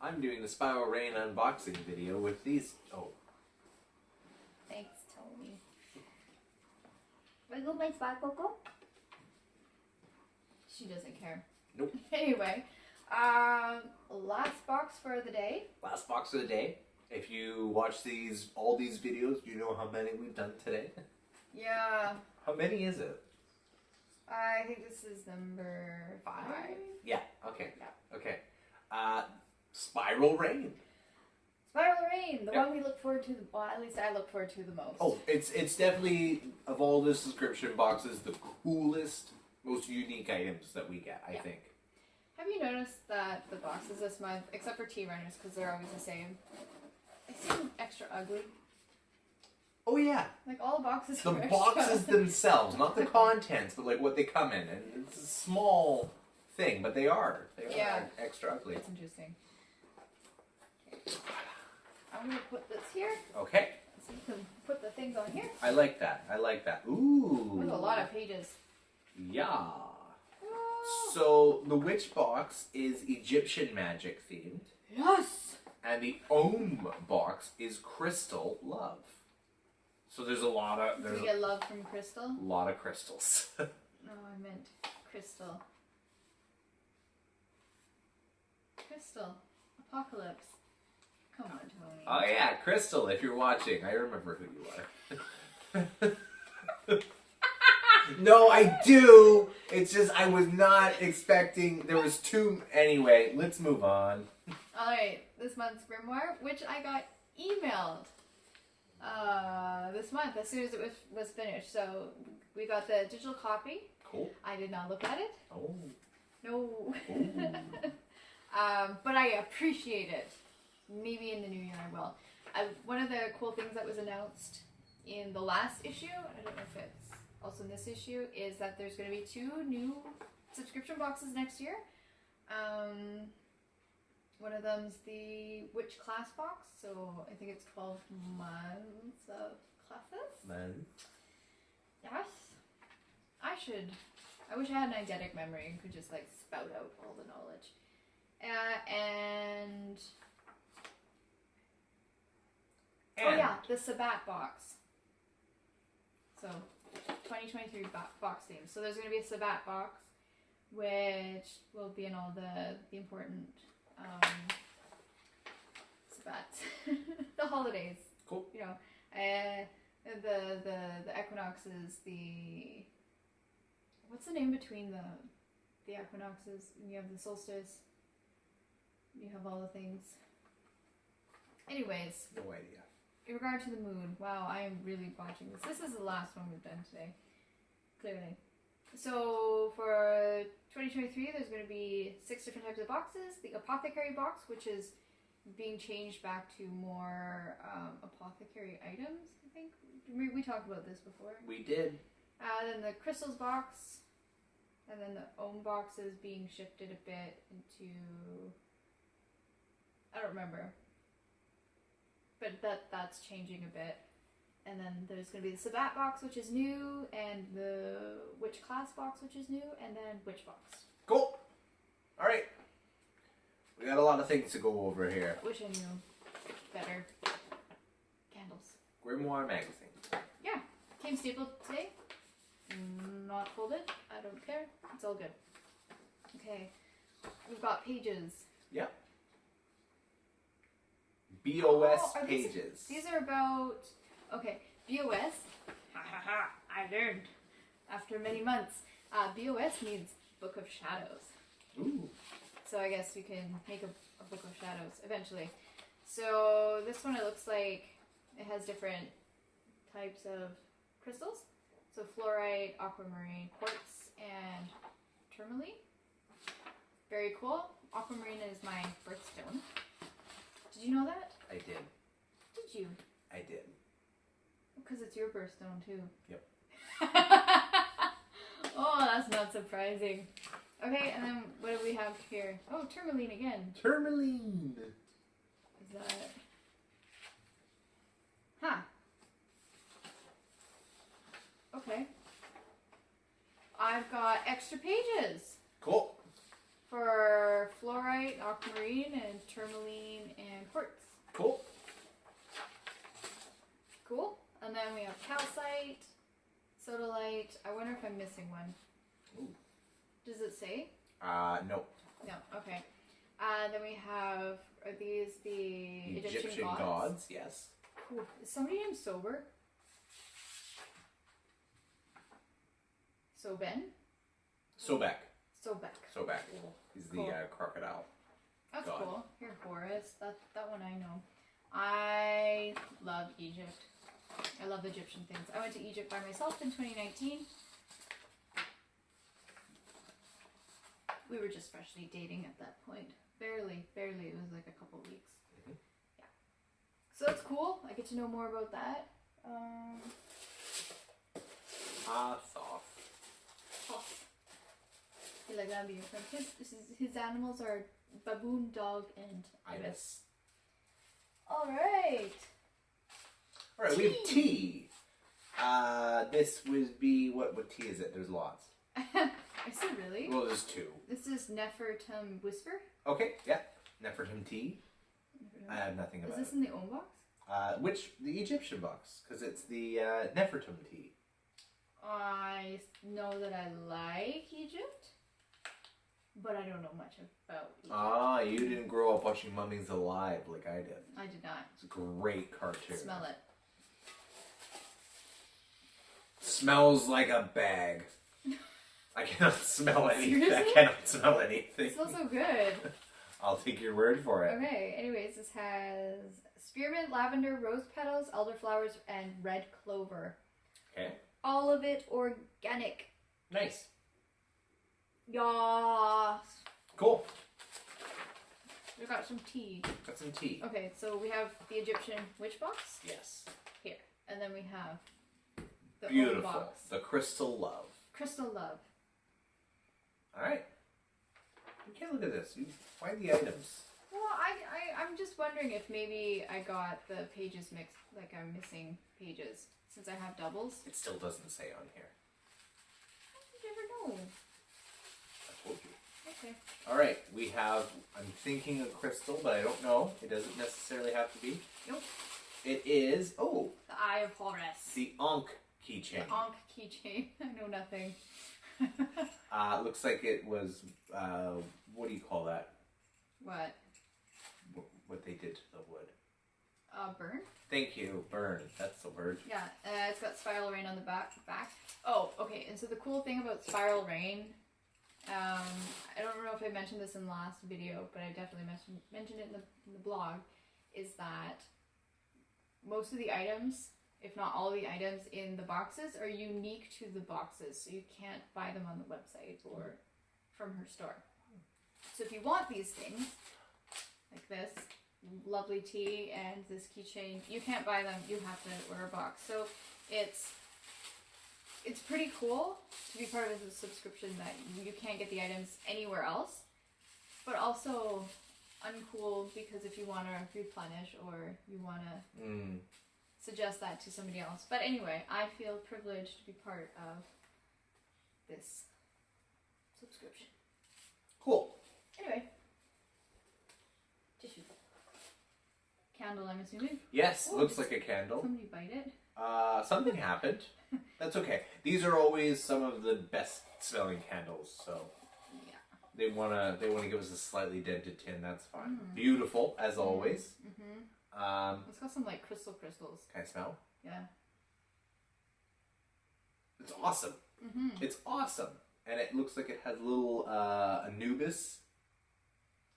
I'm doing the Spiral Rain unboxing video with these. Oh. Thanks, Tony. Wiggle my spot, Coco? She doesn't care. Nope. Anyway, last box for the day. Last box of the day. If you watch all these videos, you know how many we've done today. Yeah. How many is it? I think this is number 5. Yeah. Okay. Yeah. Okay. Spiral Rain. Spiral Rain, the one we look forward to. Well, at least I look forward to the most. Oh, it's definitely, of all the subscription boxes, the coolest, most unique items that we get, I think. Have you noticed that the boxes this month, except for T-Runners, because they're always the same, they seem extra ugly? Oh yeah. Like all the boxes The are extra boxes ugly. themselves, not the contents, but like what they come in. And it's a small thing, but they are. They are extra ugly. That's interesting. Okay. I'm going to put this here. Okay. So you can put the things on here. I like that. I like that. Ooh. There's a lot of pages. Yeah. Oh. So the witch box is Egyptian magic themed. Yes! And the Ohm box is crystal love. So there's a lot of Do you get love from Crystal? a lot of crystals. No, I meant Crystal. Crystal. Apocalypse. Come on, Tony. Oh yeah, Crystal, if you're watching, I remember who you are. No, I do. It's just I was not expecting. There was two. Anyway, let's move on. All right, this month's grimoire, which I got emailed this month as soon as it was finished. So we got the digital copy. Cool. I did not look at it. Oh. No. Ooh. But I appreciate it. Maybe in the new year I will. One of the cool things that was announced in the last issue, I don't know if it's also in this issue, is that there's going to be 2 new subscription boxes next year. One of them's the Witch class box, so I think it's 12 months of classes. Man. Yes. I wish I had an eidetic memory and could just like spout out all the knowledge. Oh yeah, the Sabat box. So, 2023 box theme. So there's going to be a Sabat box, which will be in all the important Sabats, the holidays. Cool. You know, the equinoxes. What's the name between the equinoxes? You have the solstice. You have all the things. Anyways. No idea. In regard to the moon, wow, I am really watching this. This is the last one we've done today, clearly. So for 2023, there's going to be 6 different types of boxes. The apothecary box, which is being changed back to more apothecary items, I think. We talked about this before. We did. Then the crystals box, and then the Ohm box is being shifted a bit into, I don't remember. But that's changing a bit. And then there's going to be the Sabat box, which is new, and the Witch class box, which is new, and then Witch box. Cool. All right. We got a lot of things to go over here. Wish I knew better. Candles. Grimoire magazine. Yeah. Came stapled today. Not folded. I don't care. It's all good. Okay. We've got pages. Yep. BOS are pages. These are about, okay, BOS, I learned after many months. BOS means Book of Shadows. Ooh. So I guess we can make a Book of Shadows eventually. So this one, it looks like it has different types of crystals. So fluorite, aquamarine, quartz, and tourmaline. Very cool. Aquamarine is my birthstone. Did you know that? I did. Did you? I did. Because it's your birthstone too. Yep. Oh, that's not surprising. Okay, and then what do we have here? Oh, tourmaline again. Tourmaline. Is that... Huh. Okay. I've got extra pages. Cool. for fluorite, aquamarine, and tourmaline, and quartz. Cool. Cool. And then we have calcite, sodalite. I wonder if I'm missing one. Ooh. Does it say? No. No. Okay. Then we have, are these the Egyptian gods? Yes. Cool. Is somebody named Sober? Soben? Sobek. Sobek. Cool. He's the crocodile. That's God. cool. Here, Horus. That one I know. I love Egypt. I love Egyptian things. I went to Egypt by myself in 2019. We were just freshly dating at that point. Barely. It was like a couple weeks. Mm-hmm. Yeah. So that's cool. I get to know more about that. Soft. You like that? Be your friend. His animals are baboon, dog, and ibis. All right. All right, we have tea. This would be what tea is it? There's lots. Is it really? Well, there's two. This is Nefertum Whisper. Okay, yeah. Nefertum tea. I have nothing about it. Is this in the Ohm box? The Egyptian box, because it's the Nefertum tea. I know that I like Egypt, but I don't know much about Egypt. Ah, you didn't grow up watching Mummies Alive like I did. I did not. It's a great cartoon. Smell it. Smells like a bag. I cannot smell anything. Seriously? I cannot smell anything. It smells so good. I'll take your word for it. Okay, anyways, this has spearmint, lavender, rose petals, elderflowers, and red clover. Okay. All of it organic. Nice. Yas. Cool. We got some tea. Got some tea. Okay, so we have the Egyptian witch box Yes. here, and then we have the Ohm Beautiful. box. The crystal love. Crystal love. All right. You can't look at this. You find the items. Well, I'm just wondering if maybe I got the pages mixed, like I'm missing pages since I have doubles. It still doesn't say on here. You never know. I told you. Okay. All right. We have. I'm thinking a crystal, but I don't know. It doesn't necessarily have to be. Nope. It is. Oh. The Eye of Horus. The Ankh keychain. The Ankh keychain. I know nothing. Looks like it was. What do you call that? What? What they did to the wood. Burn? Thank you. Burn. That's the word. Yeah, it's got Spiral Rain on the back. Oh, okay. And so the cool thing about Spiral Rain, I don't know if I mentioned this in the last video, but I definitely mentioned it in the blog, is that most of the items, if not all the items in the boxes, are unique to the boxes, so you can't buy them on the website or from her store. So if you want these things, like this lovely tea and this keychain, you can't buy them, you have to order a box. So it's pretty cool to be part of a subscription that you can't get the items anywhere else, but also uncool because if you want to replenish or you want to suggest that to somebody else. But anyway, I feel privileged to be part of this subscription. Cool. Anyway. Tissue. Candle, I'm assuming? Yes, Ooh, looks like a candle. Somebody bite it? Something happened. That's okay. These are always some of the best smelling candles, so Yeah. they wanna give us a slightly dented tin. That's fine. Beautiful as always. It's got some like crystals. Can I smell? Yeah. It's awesome. It's awesome, and it looks like it has little Anubis.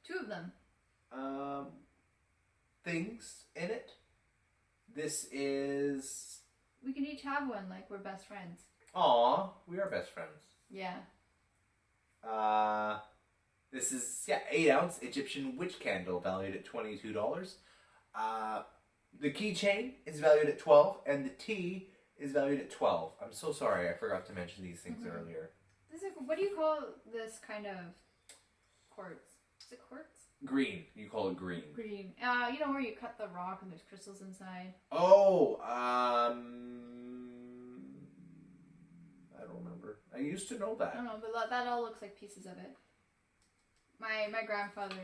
2 of them. Things in it. This is. We can each have one, like we're best friends. Aw, we are best friends. Yeah. This is 8-ounce Egyptian witch candle valued at $22. The keychain is valued at $12, and the tea is valued at $12. I'm so sorry, I forgot to mention these things earlier. What do you call this kind of quartz? Is it quartz? Green. You call it green. Green. You know where you cut the rock and there's crystals inside? Oh, I don't remember. I used to know I that. don't know, but that all looks like pieces of it. My grandfather,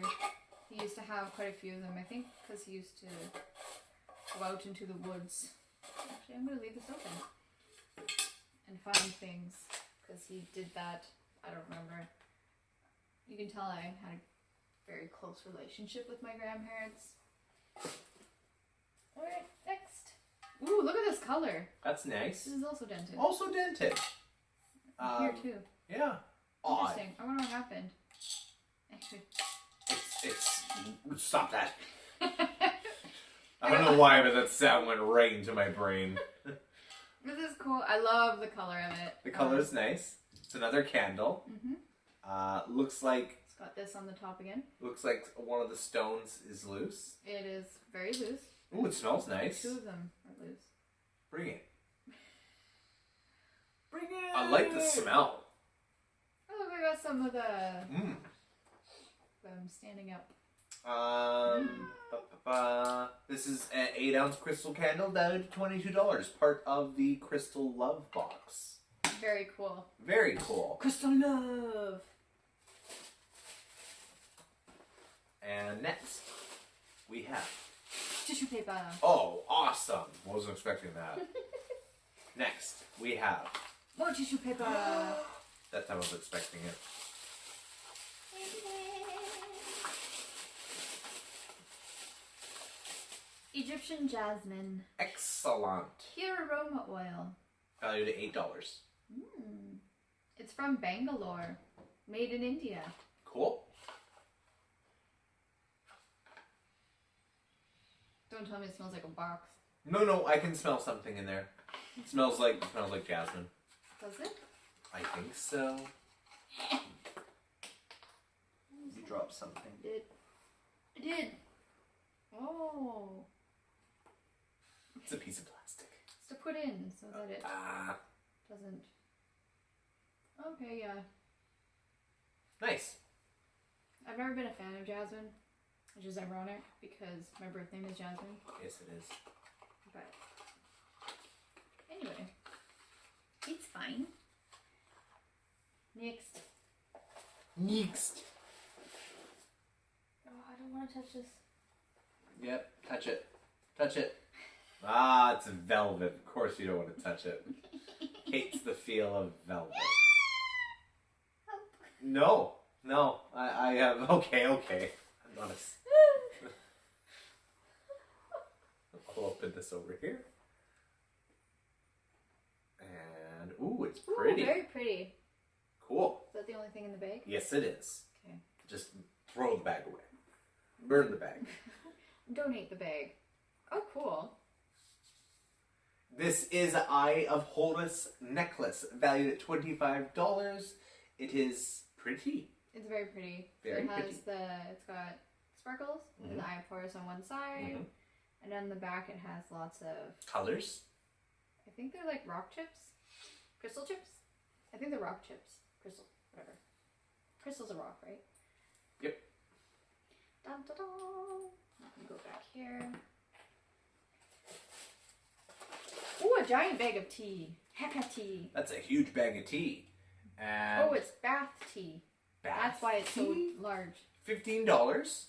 he used to have quite a few of them, I think, because he used to go out into the woods. Actually, I'm going to leave this open. And find things, because he did that, I don't remember. You can tell I had a very close relationship with my grandparents. Alright, next. Ooh, look at this color. That's nice. This is also dented. Also dented. Here too. Yeah. Odd. Interesting. I wonder what happened. It's stop that. I don't know why, but that sound went right into my brain. This is cool. I love the color of it. The color is nice. It's another candle. Looks like It's got this on the top again. Looks like one of the stones is loose. It is very loose. Ooh, it smells nice. Two of them are loose. Bring it. Bring it! I like the smell. Oh, look, I got some of the them standing up. This is an 8-ounce crystal candle valued at $22. Part of the Crystal Love box. Very cool. Very cool. Crystal Love. And next, we have Tissue paper. Oh, awesome! Wasn't expecting that. Next, we have More tissue paper. that time I was expecting it. Egyptian jasmine. Excellent. Pure aroma oil. Valued at $8. It's from Bangalore. Made in India. Cool. Don't tell me it smells like a box. No, I can smell something in there. It smells like jasmine. Does it? I think so. You dropped something. I did. Oh. It's a piece of plastic. It's to put in so that it doesn't. Okay, yeah. Nice. I've never been a fan of jasmine, which is ironic because my birth name is Jasmine. Yes, it is. But anyway, it's fine. Next. Oh, I don't want to touch this. Yep, touch it. Touch it. Ah, it's velvet. Of course you don't want to touch it. Hates the feel of velvet. Help. No. I have... Okay. I'm not a... I'll open this over here. And, ooh, it's pretty. Ooh, very pretty. Cool. Is that the only thing in the bag? Yes, it is. Okay. Just throw the bag away. Burn the bag. Donate the bag. Oh, cool. This is an Eye of Horus necklace, valued at $25. It is pretty. It's very pretty. Very it has pretty. It's got sparkles and the Eye of Horus on one side, and on the back it has lots of Colors. I think they're like rock chips, crystal chips. I think they're rock chips, crystal, whatever. Crystal's a rock, right? Yep. Dun, dun, dun. Let me go back here. Ooh, a giant bag of tea. Hecka tea. That's a huge bag of tea. And Oh, it's bath tea. That's why it's so large. $15.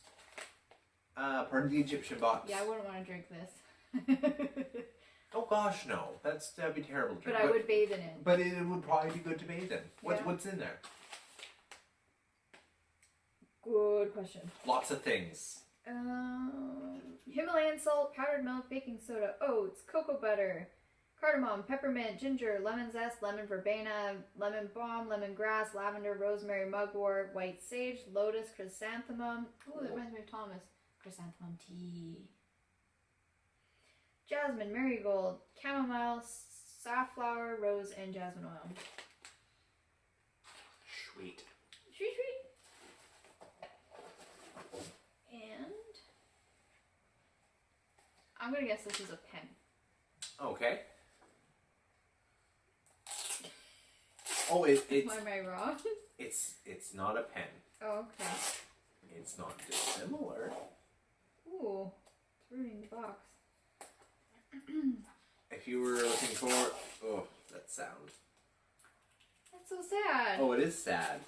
Part of the Egyptian box. Yeah, I wouldn't want to drink this. Oh gosh, no. That'd be terrible to But drink. I would bathe in it. But it would probably be good to bathe in. Yeah. What's in there? Good question. Lots of things. Himalayan salt, powdered milk, baking soda, oats, cocoa butter, cardamom, peppermint, ginger, lemon zest, lemon verbena, lemon balm, lemongrass, lavender, rosemary, mugwort, white sage, lotus, chrysanthemum. Ooh, that reminds me of Thomas. Chrysanthemum tea. Jasmine, marigold, chamomile, safflower, rose, and jasmine oil. Sweet. Sweet. And I'm gonna guess this is a pen. Okay. Oh, it's Am I wrong? it's not a pen. Oh, okay. It's not dissimilar. Ooh, it's ruining the box. If you were looking for... Oh, that sound. That's so sad. Oh, it is sad.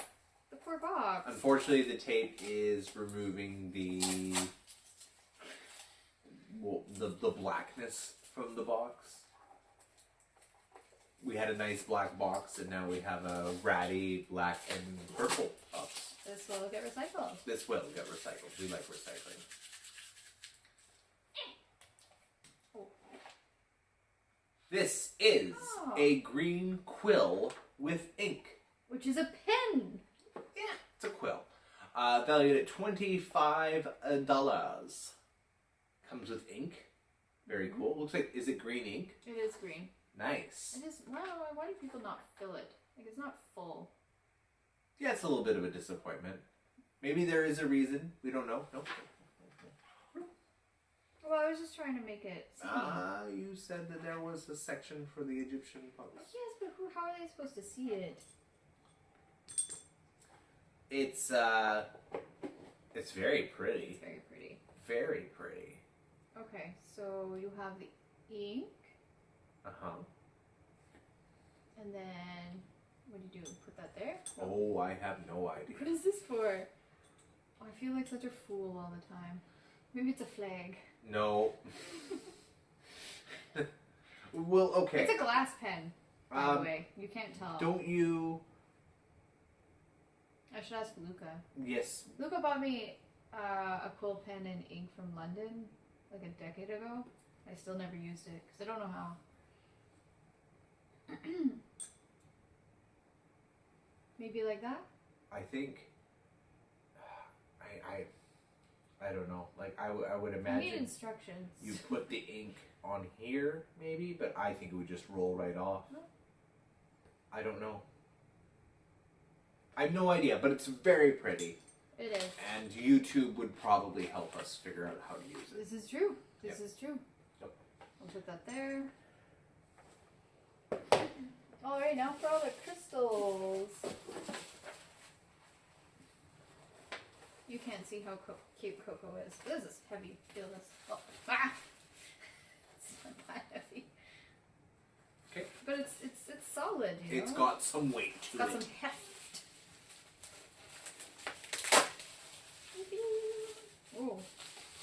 The cardboard box. Unfortunately, the tape is removing the blackness from the box. We had a nice black box, and now we have a ratty black and purple box. This will get recycled. This will get recycled. We like recycling. Oh. This is a green quill with ink. Which is a pen. Yeah, it's a quill. Valued at $25. Comes with ink. Very cool. Looks like, is it green ink? It is green. Nice. It is. Why do people not fill it? Like, it's not full. Yeah, it's a little bit of a disappointment. Maybe there is a reason. We don't know. Nope. Well, I was just trying to make it seen. You said that there was a section for the Egyptian puzzles. Yes, but how are they supposed to see it? It's very pretty. It's very pretty. Very pretty. Okay, so you have the ink. Uh-huh. And then, what do you do? Put that there? Oh, I have no idea. What is this for? Oh, I feel like such a fool all the time. Maybe it's a flag. No. Well, okay. It's a glass pen, by the way. You can't tell. Don't you... I should ask Luca. Yes. Luca bought me a quill pen and ink from London like a decade ago. I still never used it because I don't know how. Maybe like that? I think... I don't know. Like, I would imagine... You need instructions. You put the ink on here, maybe, but I think it would just roll right off. No. I don't know. I have no idea, but it's very pretty. It is. And YouTube would probably help us figure out how to use it. This is true. This Yep. is true. Yep. I'll put that there. Alright, now for all the crystals. You can't see how cute Coco is. This is heavy. Feel this. Oh, ah! It's not that heavy. Okay. But it's solid, you know? It's got some weight to It's got it. some heft. Ooh.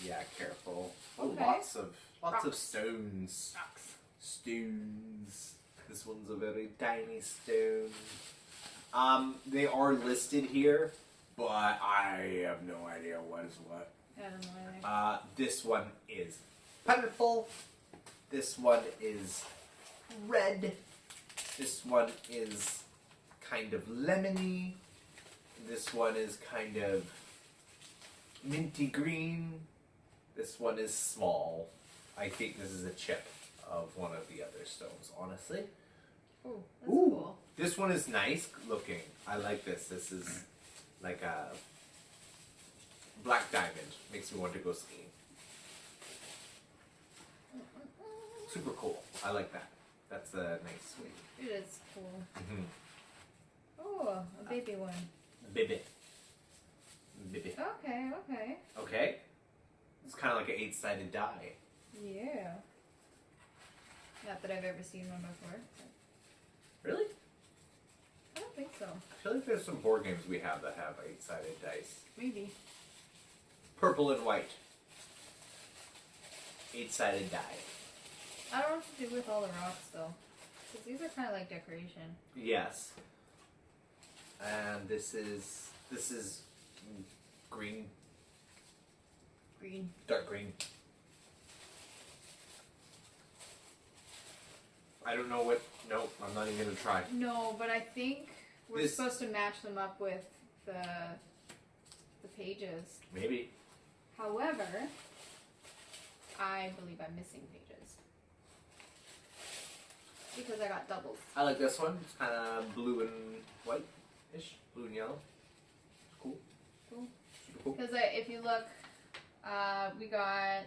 Yeah, careful. Oh, Okay. lots of Rocks. stones. Rocks. Stones. This one's a very tiny stone. They are listed here, but I have no idea what is what. I don't know either. This one is purple. This one is red. This one is kind of lemony. This one is kind of minty green. This one is small. I think this is a chip of one of the other stones, honestly. Ooh, that's cool. This one is nice looking. I like this. This is like a black diamond. Makes me want to go skiing. Super cool. I like that. That's a nice swing. It is cool. Mm-hmm. Oh, a baby one. Bibbit. Bibbit. Okay, okay. Okay. It's kind of like an 8-sided die. Yeah. Not that I've ever seen one before. Really? I don't think so. I feel like there's some board games we have that have 8-sided dice. Maybe. Purple and white. 8-sided die. I don't know what to do with all the rocks though. Because these are kind of like decoration. Yes. And this is green, Green. dark green. I don't know what. Nope, I'm not even gonna try. No, but I think we're This- supposed to match them up with the pages. Maybe. However, I believe I'm missing pages. Because I got doubles. I like this one. It's kind of blue and white-ish. Blue and yellow. It's cool. Cool. Super cool. Because if you look, we got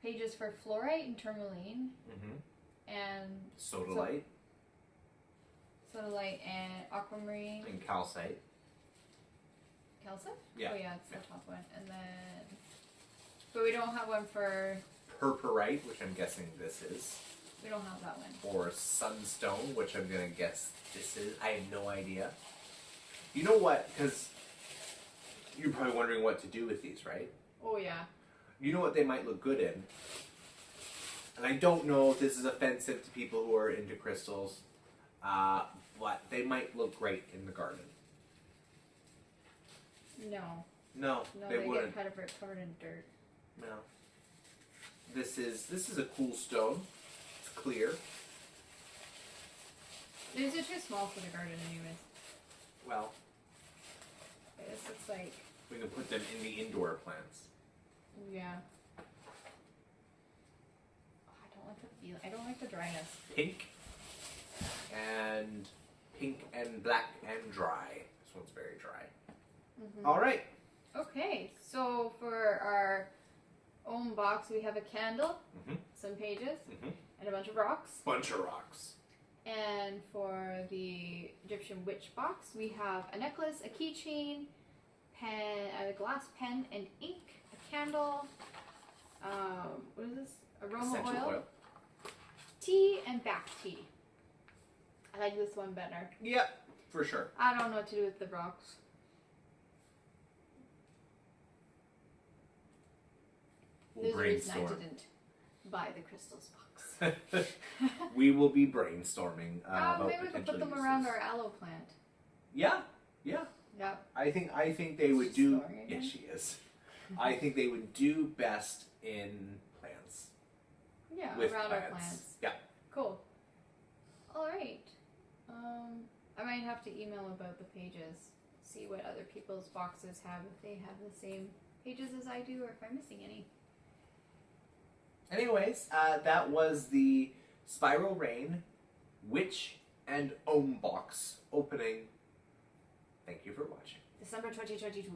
pages for fluorite and tourmaline Mm-hmm. and Sodalite sodalite and aquamarine. and calcite. Calcite? Yeah. Oh yeah, it's the top one. And then, but we don't have one for, Purpurite, which I'm guessing this is. we don't have that one. Or sunstone, which I'm gonna guess this is. I have no idea. You know what? Because you're probably wondering what to do with these, right? Oh yeah. You know what they might look good in? And I don't know if this is offensive to people who are into crystals, but they might look great in the garden. No. No, No, they they wouldn't. get covered in dirt. No. This is a cool stone. It's clear. These are too small for the garden, anyways. Well, This looks like, we can put them in the indoor plants. yeah. Oh, I don't like the feel. I don't like the dryness. Pink and black and dry. This one's very dry. Mm-hmm. All right. Okay, so for our Ohm box, we have a candle, some pages, and a bunch of rocks. Bunch of rocks. And for the Egyptian witch box, we have a necklace, a keychain, pen, a glass pen and ink, a candle, what is this? Aroma Essential oil. tea, and bath tea. I like this one better. Yep, for sure. I don't know what to do with the rocks. We'll There's a reason I brainstorm. didn't buy the crystals box. We will be brainstorming about maybe we could put them potential around uses. our aloe plant. Yeah. Yep. I think they would She's do. snoring again? Yes, she is. I think they would do best in plants. Yeah, With around plants. our plants. Yeah. Cool. Alright. I might have to email about the pages. See what other people's boxes have, if they have the same pages as I do, or if I'm missing any. Anyways, that was the Spiral Rain Witch and Ohm box opening. Thank you for watching. December 2022.